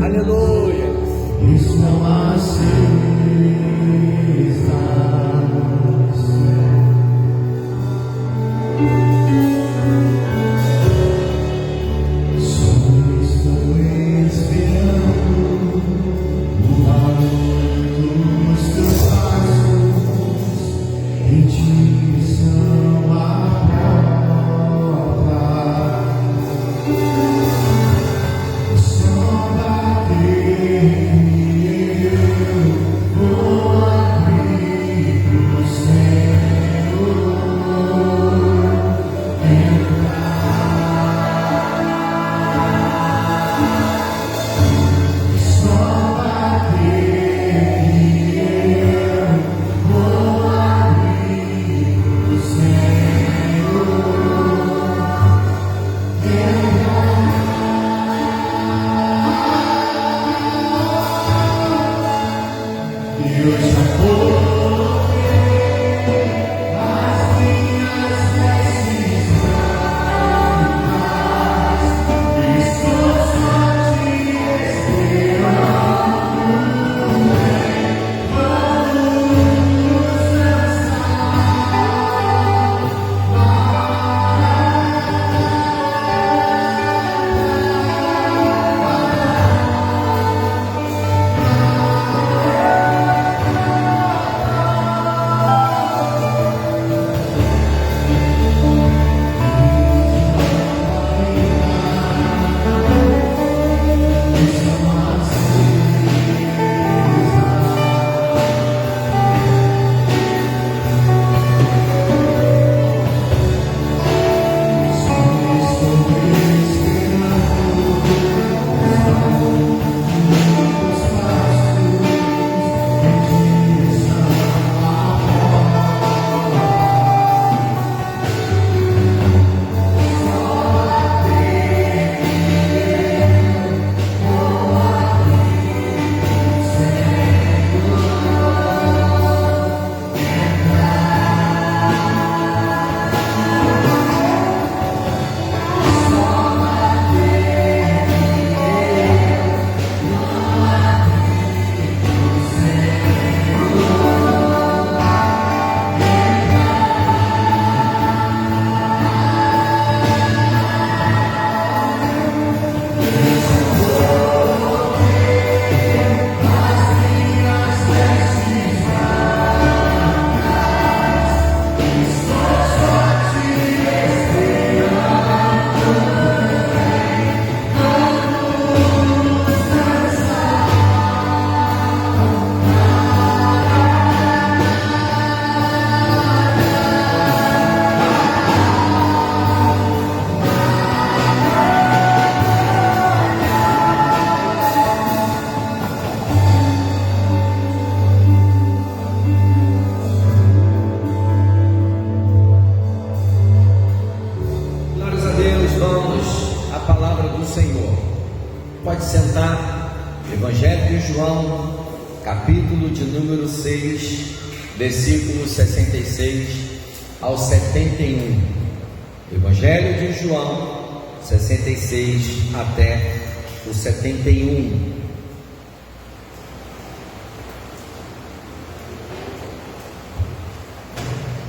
Aleluia. Estão acesas. Pode sentar. Evangelho de João, capítulo de número 6, versículos 66 ao 71. Evangelho de João, 66 até o 71.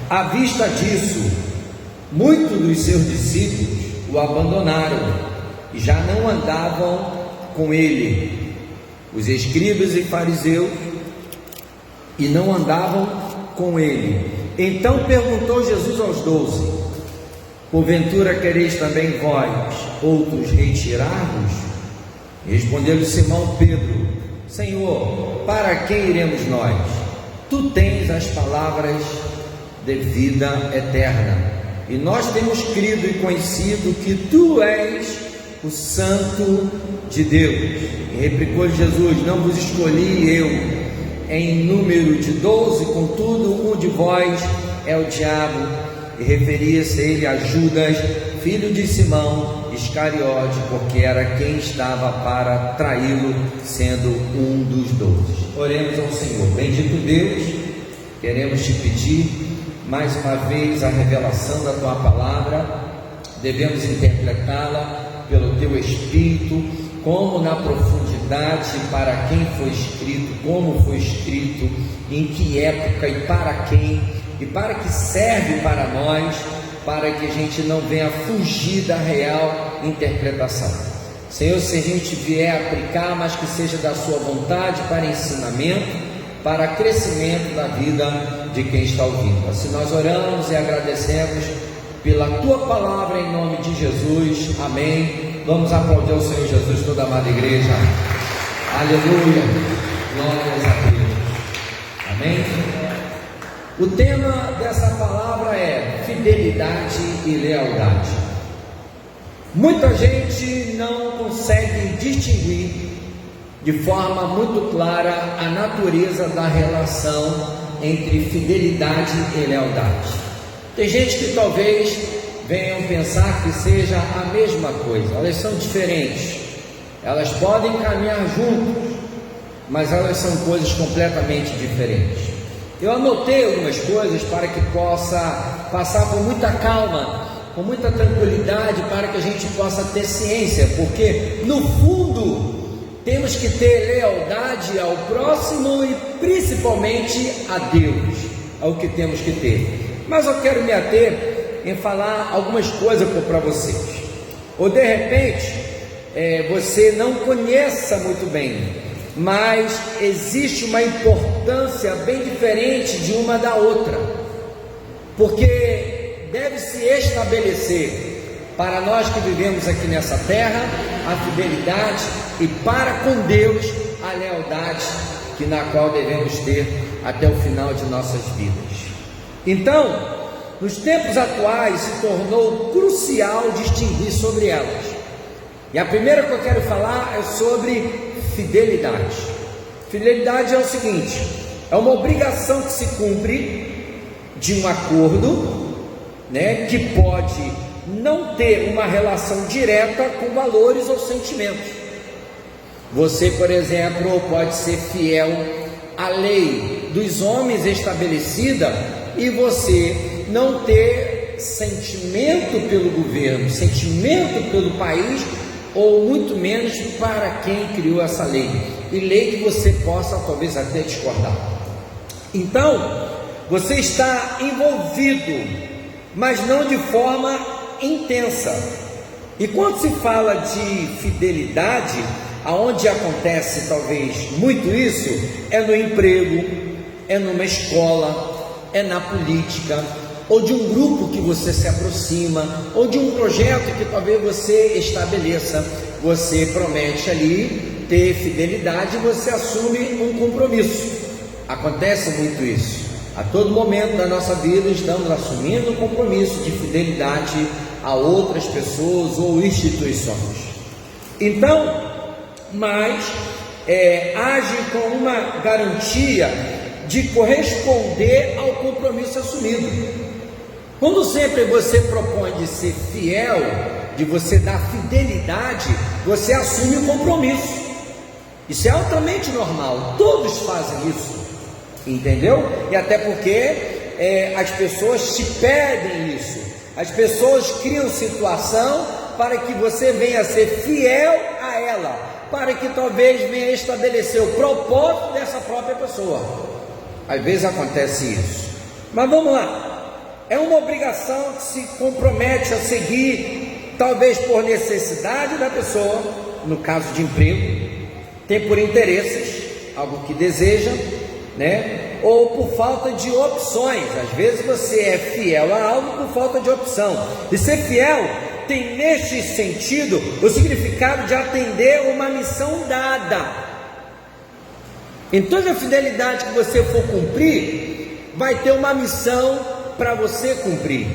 À vista disso, muitos dos seus discípulos o abandonaram e já não andavam com ele. Os escribas e fariseus e não andavam com ele. Então perguntou Jesus aos 12: porventura quereis também vós outros retirar-vos? Respondeu-lhe Simão Pedro: Senhor, para quem iremos nós? Tu tens as palavras de vida eterna, e nós temos crido e conhecido que tu és o Santo de Deus. E replicou Jesus: não vos escolhi eu em número de 12, contudo um de vós é o diabo. E referia-se ele a Judas, filho de Simão Iscariote, porque era quem estava para traí-lo, sendo um dos 12. Oremos ao Senhor. Bendito Deus, queremos te pedir mais uma vez a revelação da tua palavra. Devemos interpretá-la pelo teu Espírito, como na profundidade, para quem foi escrito, como foi escrito, em que época e para quem, e para que serve para nós, para que a gente não venha fugir da real interpretação. Senhor, se a gente vier aplicar, mas que seja da sua vontade para ensinamento, para crescimento da vida de quem está ouvindo. Assim nós oramos e agradecemos pela tua palavra em nome de Jesus, amém. Vamos aplaudir ao Senhor Jesus, toda a amada igreja, aleluia, glórias a Deus, amém. O tema dessa palavra é fidelidade e lealdade. Muita gente não consegue distinguir de forma muito clara a natureza da relação entre fidelidade e lealdade. Tem gente que talvez venham pensar que seja a mesma coisa, elas são diferentes, elas podem caminhar juntos, mas elas são coisas completamente diferentes. Eu anotei algumas coisas para que possa passar com muita calma, com muita tranquilidade, para que a gente possa ter ciência, porque no fundo temos que ter lealdade ao próximo e principalmente a Deus, é o que temos que ter. Mas eu quero me ater em falar algumas coisas para vocês. Ou de repente você não conheça muito bem, mas existe uma importância bem diferente de uma da outra, porque deve se estabelecer para nós que vivemos aqui nessa terra a fidelidade e para com Deus a lealdade na qual devemos ter até o final de nossas vidas. Então, nos tempos atuais se tornou crucial distinguir sobre elas, e a primeira que eu quero falar é sobre fidelidade. Fidelidade é o seguinte: é uma obrigação que se cumpre de um acordo, que pode não ter uma relação direta com valores ou sentimentos. Você, por exemplo, pode ser fiel à lei dos homens estabelecida e você não ter sentimento pelo governo, sentimento pelo país, ou muito menos para quem criou essa lei, e lei que você possa talvez até discordar. Então, você está envolvido, mas não de forma intensa. E quando se fala de fidelidade, aonde acontece talvez muito isso, é no emprego, é numa escola, é na política, ou de um grupo que você se aproxima, ou de um projeto que talvez você estabeleça. Você promete ali ter fidelidade e você assume um compromisso. Acontece muito isso. A todo momento da nossa vida estamos assumindo um compromisso de fidelidade a outras pessoas ou instituições. Então, mas age com uma garantia de corresponder ao compromisso assumido. Quando sempre você propõe de ser fiel, de você dar fidelidade, você assume o compromisso. Isso é altamente normal, todos fazem isso, entendeu? E até porque as pessoas te pedem isso, as pessoas criam situação para que você venha ser fiel a ela, para que talvez venha estabelecer o propósito dessa própria pessoa. Às vezes acontece isso, mas vamos lá. É uma obrigação que se compromete a seguir, talvez por necessidade da pessoa, no caso de emprego, tem por interesses, algo que deseja, ou por falta de opções. Às vezes você é fiel a algo por falta de opção, e ser fiel tem neste sentido o significado de atender uma missão dada. Em toda a fidelidade que você for cumprir, vai ter uma missão para você cumprir.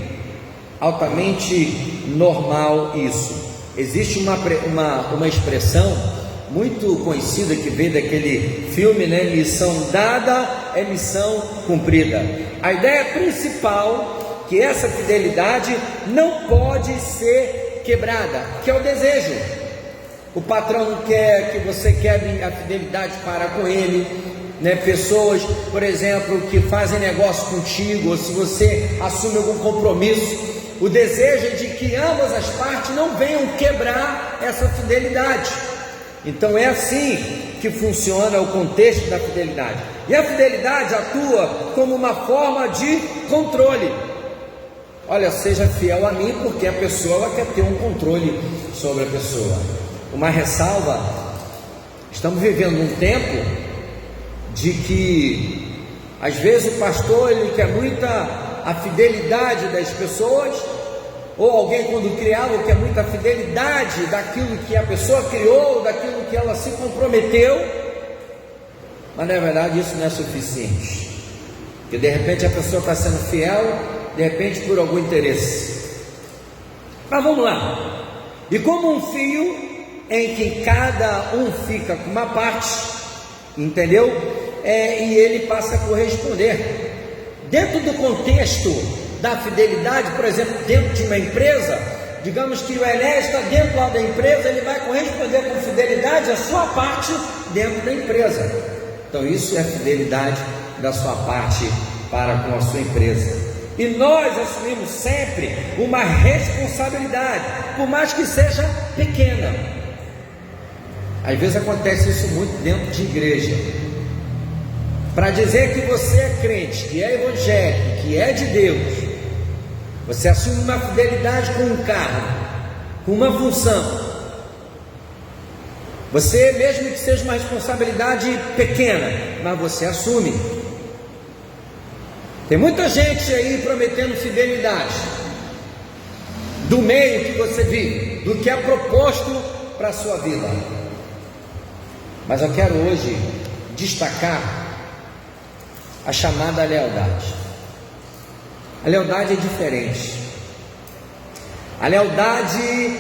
Altamente normal isso. Existe uma expressão muito conhecida que veio daquele filme, missão dada é missão cumprida. A ideia principal que essa fidelidade não pode ser quebrada, que é o desejo. O patrão quer que você quebre a fidelidade para com ele, pessoas, por exemplo, que fazem negócio contigo, ou se você assume algum compromisso, o desejo é de que ambas as partes não venham quebrar essa fidelidade. Então é assim que funciona o contexto da fidelidade. E a fidelidade atua como uma forma de controle. Olha, seja fiel a mim, porque a pessoa ela quer ter um controle sobre a pessoa. Uma ressalva: estamos vivendo um tempo de que às vezes o pastor ele quer muita a fidelidade das pessoas, ou alguém quando cria algo quer muita fidelidade daquilo que a pessoa criou, daquilo que ela se comprometeu, mas na verdade isso não é suficiente, porque de repente a pessoa está sendo fiel, de repente por algum interesse. Mas vamos lá. E como um fio em que cada um fica com uma parte, entendeu? E ele passa a corresponder. Dentro do contexto da fidelidade, por exemplo, dentro de uma empresa, digamos que o Ené está dentro lá da empresa, ele vai corresponder com fidelidade a sua parte dentro da empresa. Então isso é fidelidade da sua parte para com a sua empresa. E nós assumimos sempre uma responsabilidade, por mais que seja pequena. Às vezes acontece isso muito dentro de igreja. Para dizer que você é crente, que é evangélico, que é de Deus, você assume uma fidelidade com um cargo, com uma função. Você, mesmo que seja uma responsabilidade pequena, mas você assume. Tem muita gente aí prometendo fidelidade do meio que você vive, do que é proposto para a sua vida. Mas eu quero hoje destacar a chamada lealdade. A lealdade é diferente. A lealdade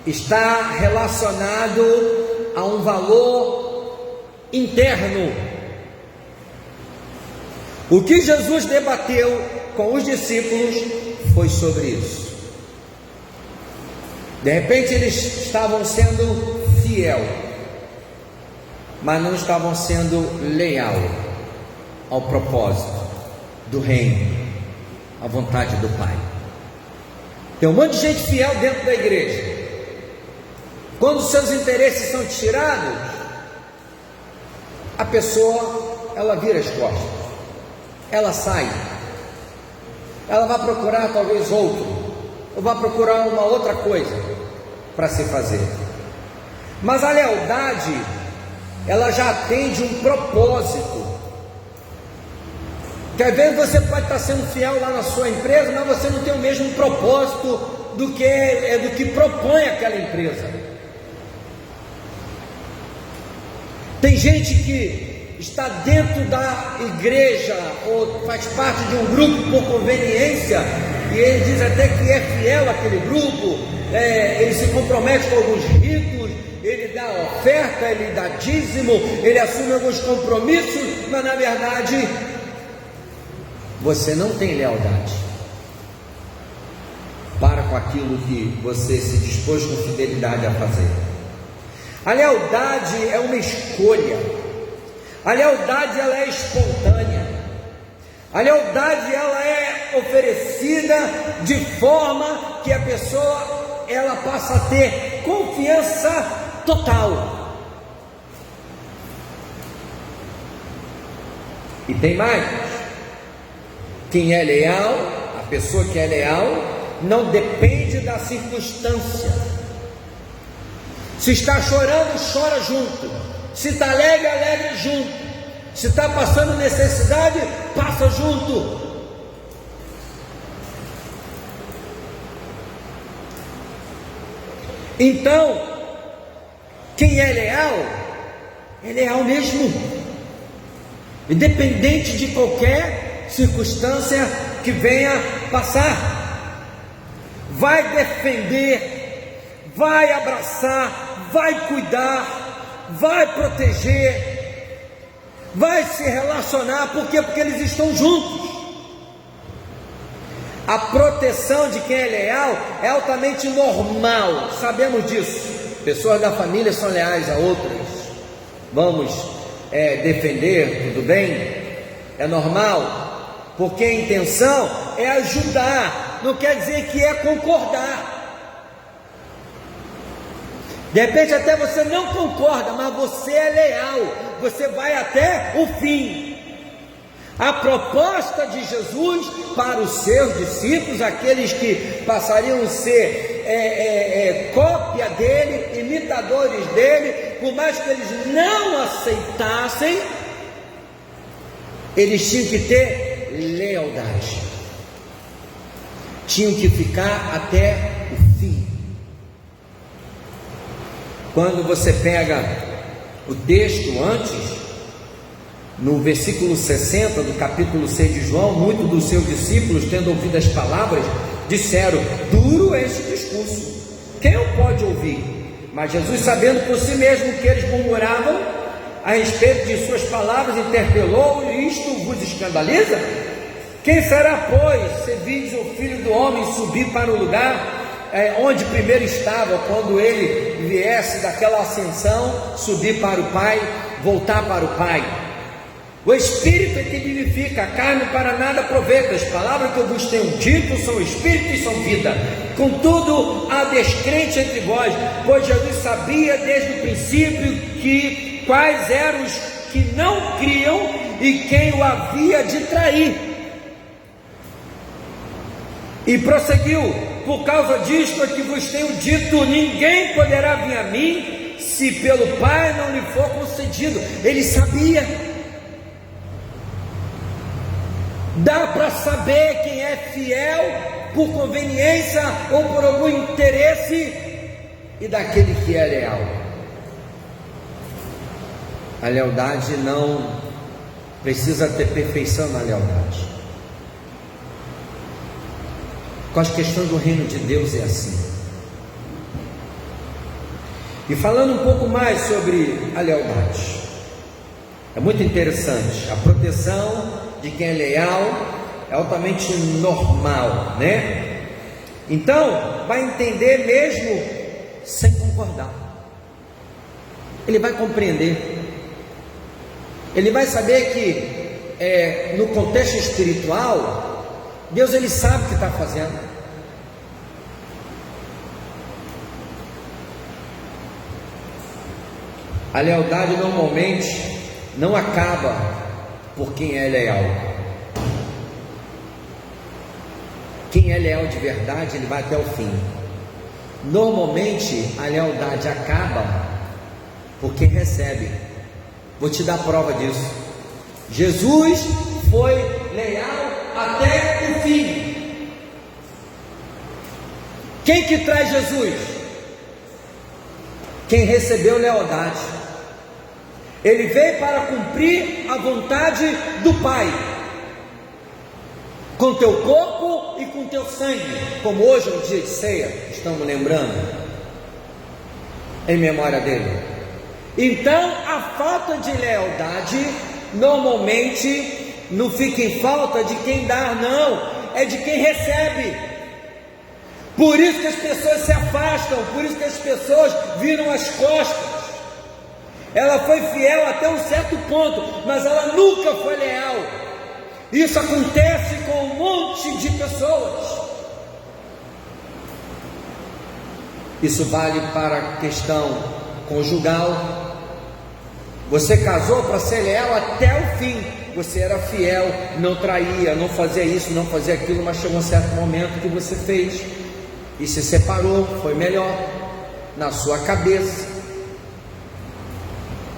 está relacionado a um valor interno. O que Jesus debateu com os discípulos foi sobre isso. De repente eles estavam sendo fiel, mas não estavam sendo leal ao propósito do reino, à vontade do Pai. Tem um monte de gente fiel dentro da igreja. Quando seus interesses são tirados, a pessoa, ela vira as costas, ela sai, ela vai procurar talvez outro, ou vai procurar uma outra coisa para se fazer. Mas a lealdade, ela já atende um propósito. Que às vezes você pode estar sendo fiel lá na sua empresa, mas você não tem o mesmo propósito do que propõe aquela empresa. Tem gente que está dentro da igreja ou faz parte de um grupo por conveniência, e ele diz até que é fiel àquele grupo, ele se compromete com alguns ritos, ele dá oferta, ele dá dízimo, ele assume alguns compromissos, mas na verdade você não tem lealdade para com aquilo que você se dispôs com fidelidade a fazer. A lealdade é uma escolha. A lealdade ela é espontânea. A lealdade ela é oferecida de forma que a pessoa ela passa a ter confiança total. E tem mais. Quem é leal, a pessoa que é leal, não depende da circunstância. Se está chorando, chora junto. Se está alegre, alegre junto. Se está passando necessidade, passa junto. Então, quem é leal mesmo, independente de qualquer circunstância que venha passar, vai defender, vai abraçar, vai cuidar, vai proteger, vai se relacionar. Por quê? Porque eles estão juntos. A proteção de quem é leal é altamente normal, sabemos disso. Pessoas da família são leais a outras. Vamos defender, tudo bem? É normal. Porque a intenção é ajudar, não quer dizer que é concordar. De De repente até você não concorda, mas você é leal, você vai até o fim. A proposta de Jesus para os seus discípulos, aqueles que passariam a ser cópia dele, imitadores dele, por mais que eles não aceitassem, eles tinham que ter lealdade, tinham que ficar até o fim. Quando você pega o texto antes, no versículo 60 do capítulo 6 de João, muitos dos seus discípulos, tendo ouvido as palavras, disseram: duro é esse discurso, quem o pode ouvir? Mas Jesus, sabendo por si mesmo que eles murmuravam a respeito de suas palavras, interpelou: isto vos escandaliza? Quem será, pois, se vides o Filho do Homem subir para o lugar onde primeiro estava, quando ele viesse daquela ascensão, subir para o Pai, voltar para o Pai? O Espírito é que vivifica, a carne para nada aproveita. As palavras que eu vos tenho dito são Espírito e são vida. Contudo, há descrente entre vós, pois Jesus sabia desde o princípio quais eram os que não criam e quem o havia de trair. E prosseguiu: por causa disto é que vos tenho dito, ninguém poderá vir a mim, se pelo Pai não lhe for concedido. Ele sabia. Dá para saber quem é fiel por conveniência ou por algum interesse, e daquele que é leal. A lealdade não precisa ter perfeição na lealdade. Com as questões do reino de Deus é assim. E falando um pouco mais sobre a lealdade, é muito interessante. A proteção de quem é leal é altamente normal, né? Então, vai entender mesmo sem concordar. Ele vai compreender. Ele vai saber que no contexto espiritual, Deus ele sabe o que está fazendo. A lealdade normalmente não acaba por quem é leal. Quem é leal de verdade, ele vai até o fim. Normalmente a lealdade acaba por quem recebe. Vou te dar prova disso. Jesus foi leal até o fim. Quem que traz Jesus? Quem recebeu lealdade. Ele veio para cumprir a vontade do Pai, com teu corpo e com teu sangue, como hoje é um dia de ceia, estamos lembrando, em memória dele. Então a falta de lealdade normalmente não fica em falta de quem dá, não, é de quem recebe. Por isso que as pessoas se afastam, por isso que as pessoas viram as costas. Ela foi fiel até um certo ponto, mas ela nunca foi leal. Isso acontece com um monte de pessoas. Isso vale para a questão conjugal. Você casou para ser leal até o fim. Você era fiel, não traía, não fazia isso, não fazia aquilo, mas chegou um certo momento que você fez e se separou, foi melhor na sua cabeça.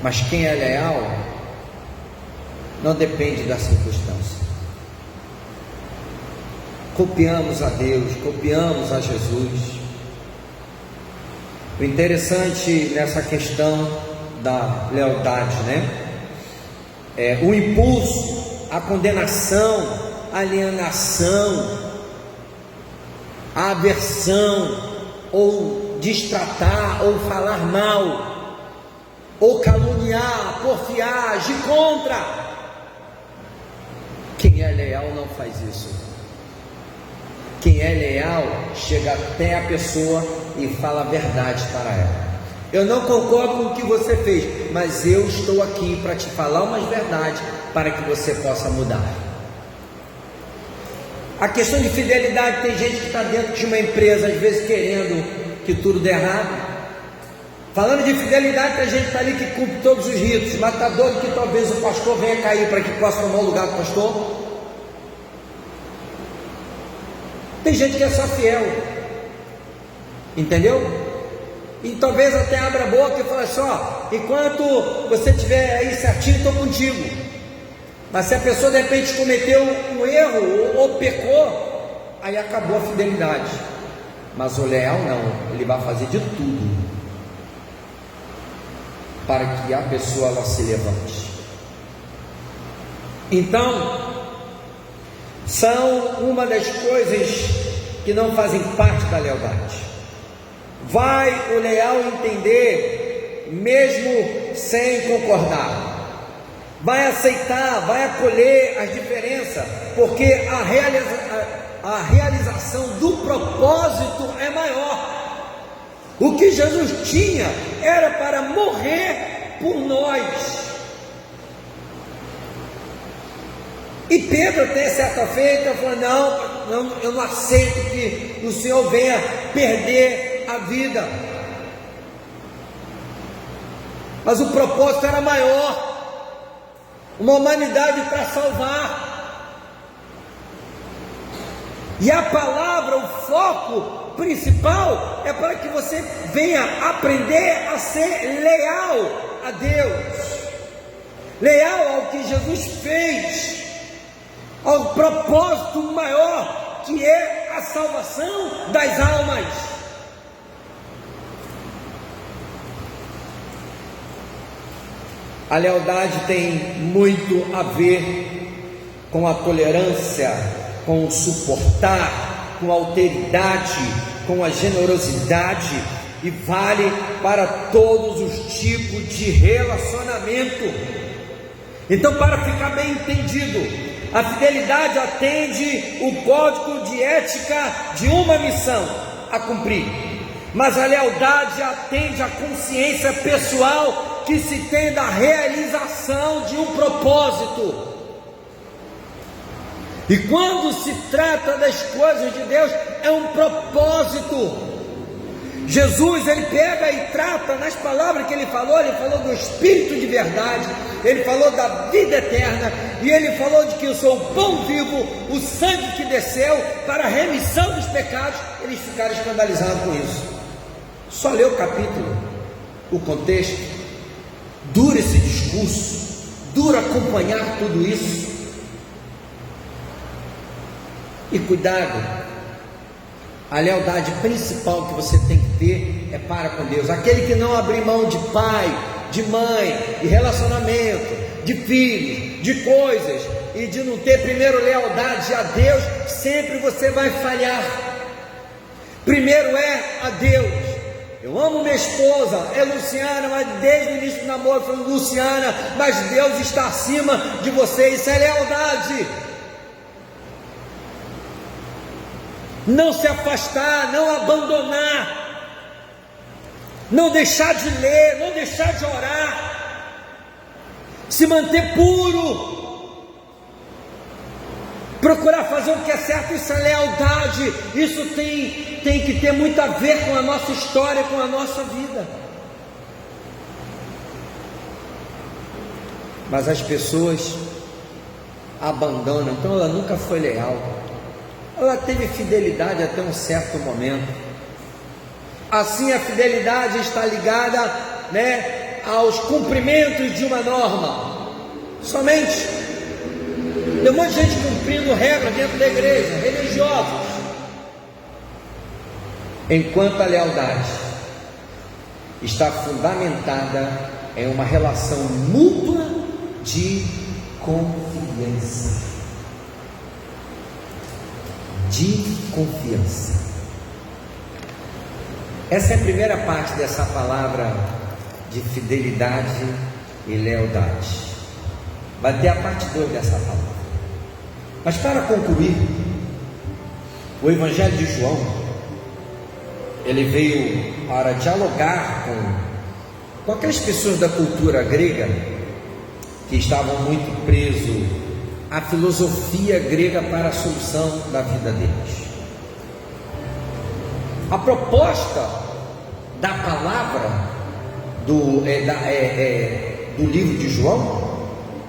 Mas quem é leal não depende da circunstância. Copiamos a Deus, copiamos a Jesus. O interessante nessa questão da lealdade, né? É o impulso, a condenação, a alienação, a aversão, ou destratar, ou falar mal, ou caluniar, porfiar, agir contra. Quem é leal não faz isso. Quem é leal chega até a pessoa e fala a verdade para ela. Eu não concordo com o que você fez, mas eu estou aqui para te falar umas verdades para que você possa mudar. A questão de fidelidade, tem gente que está dentro de uma empresa, às vezes querendo que tudo dê errado. Falando de fidelidade, tem gente que está ali que cumpre todos os ritos, mas está doido que talvez o pastor venha cair para que possa tomar o lugar do pastor. Tem gente que é só fiel, entendeu? E talvez até abra a boca e fale só, enquanto você estiver aí certinho, estou contigo. Mas se a pessoa de repente cometeu um erro ou pecou, aí acabou a fidelidade. Mas o leal não, ele vai fazer de tudo para que a pessoa ela se levante. Então, são uma das coisas que não fazem parte da lealdade. Vai o leal entender, mesmo sem concordar, vai aceitar, vai acolher as diferenças, porque a realização do propósito é maior. O que Jesus tinha era para morrer por nós. E Pedro até certa feita falou, não, eu não aceito que o Senhor venha perder a vida. Mas o propósito era maior, uma humanidade para salvar. E a palavra, o foco principal é para que você venha aprender a ser leal a Deus, leal ao que Jesus fez, ao propósito maior que é a salvação das almas. A lealdade tem muito a ver com a tolerância, com o suportar, com a alteridade, com a generosidade, e vale para todos os tipos de relacionamento. Então, para ficar bem entendido, a fidelidade atende o código de ética de uma missão a cumprir, mas a lealdade atende a consciência pessoal que se tem da realização de um propósito. E quando se trata das coisas de Deus, é um propósito. Jesus, ele pega e trata nas palavras que ele falou do Espírito de verdade, ele falou da vida eterna, e ele falou de que eu sou o pão vivo, o sangue que desceu para a remissão dos pecados. Eles ficaram escandalizados com isso. Só lê o capítulo, o contexto, dura esse discurso, dura acompanhar tudo isso. E cuidado, a lealdade principal que você tem que ter é para com Deus. Aquele que não abrir mão de pai, de mãe, de relacionamento, de filhos, de coisas, e de não ter primeiro lealdade a Deus, sempre você vai falhar. Primeiro é a Deus. Eu amo minha esposa, é Luciana, mas desde o início do namoro eu falei, Luciana, mas Deus está acima de você. Isso é lealdade. Não se afastar, não abandonar, não deixar de ler, não deixar de orar, se manter puro, procurar fazer o que é certo. Isso é lealdade. Isso tem que ter muito a ver com a nossa história, com a nossa vida. Mas as pessoas abandonam, então ela nunca foi leal. Ela teve fidelidade até um certo momento. Assim, a fidelidade está ligada, aos cumprimentos de uma norma. Somente. Tem um monte de gente cumprindo regras dentro da igreja, religiosos. Enquanto a lealdade está fundamentada em uma relação mútua de confiança. De confiança. Essa é a primeira parte dessa palavra de fidelidade e lealdade. Vai ter a parte 2 dessa palavra. Mas para concluir, o Evangelho de João, ele veio para dialogar com aquelas pessoas da cultura grega que estavam muito presos a filosofia grega para a solução da vida deles. A proposta da palavra do livro de João,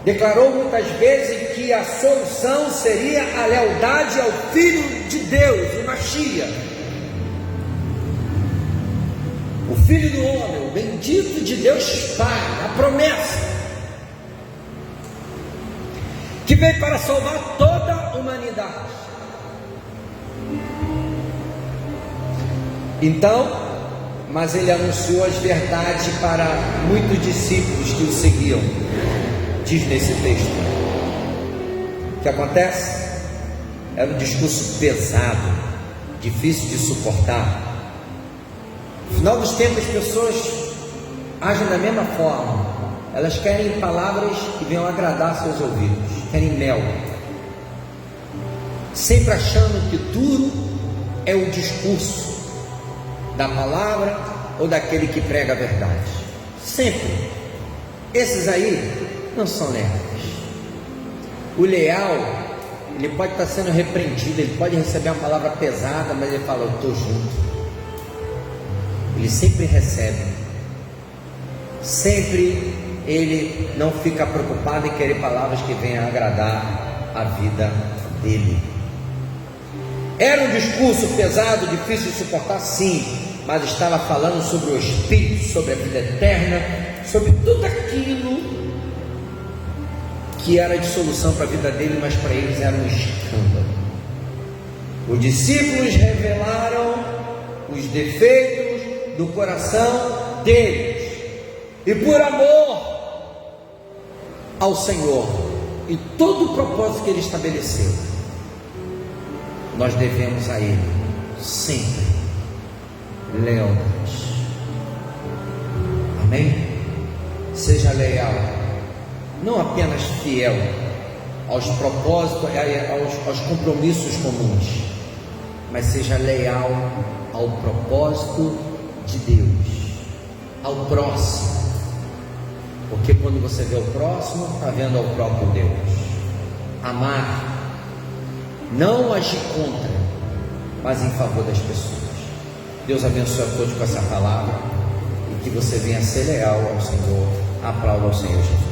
declarou muitas vezes que a solução seria a lealdade ao Filho de Deus, o Mashiach, o Filho do Homem, o bendito de Deus Pai, a promessa, que veio para salvar toda a humanidade. Então, mas ele anunciou as verdades para muitos discípulos que o seguiam. Diz nesse texto, o que acontece? Era um discurso pesado, difícil de suportar. No final dos tempos, as pessoas agem da mesma forma. Elas querem palavras que venham agradar seus ouvidos, querem mel, sempre achando que tudo é o discurso da palavra ou daquele que prega a verdade. Sempre. Esses aí não são leais. O leal, ele pode estar sendo repreendido, ele pode receber uma palavra pesada, mas ele fala: eu estou junto. Ele sempre recebe. Sempre ele não fica preocupado em querer palavras que venham agradar a vida dele. Era um discurso pesado, difícil de suportar, sim, mas estava falando sobre o Espírito, sobre a vida eterna, sobre tudo aquilo que era de solução para a vida dele, mas para eles era um escândalo. Os discípulos revelaram os defeitos do coração deles, e por amor ao Senhor e todo o propósito que Ele estabeleceu, nós devemos a Ele sempre lealdade. Amém? Seja leal, não apenas fiel aos propósitos, aos compromissos comuns, mas seja leal ao propósito de Deus, ao próximo, porque quando você vê o próximo, está vendo ao próprio Deus. Amar, não agir contra, mas em favor das pessoas. Deus abençoe a todos com essa palavra, e que você venha ser leal ao Senhor. Aplauda ao Senhor Jesus.